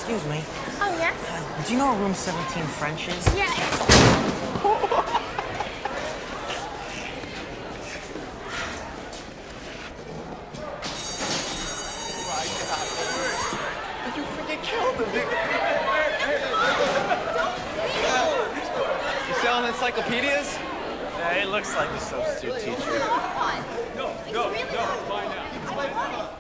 Excuse me. Oh, yes? Do you know where room 17 French is? Yeah, You freaking killed him, dude. You selling encyclopedias? Yeah, it looks like a substitute teacher. Find out.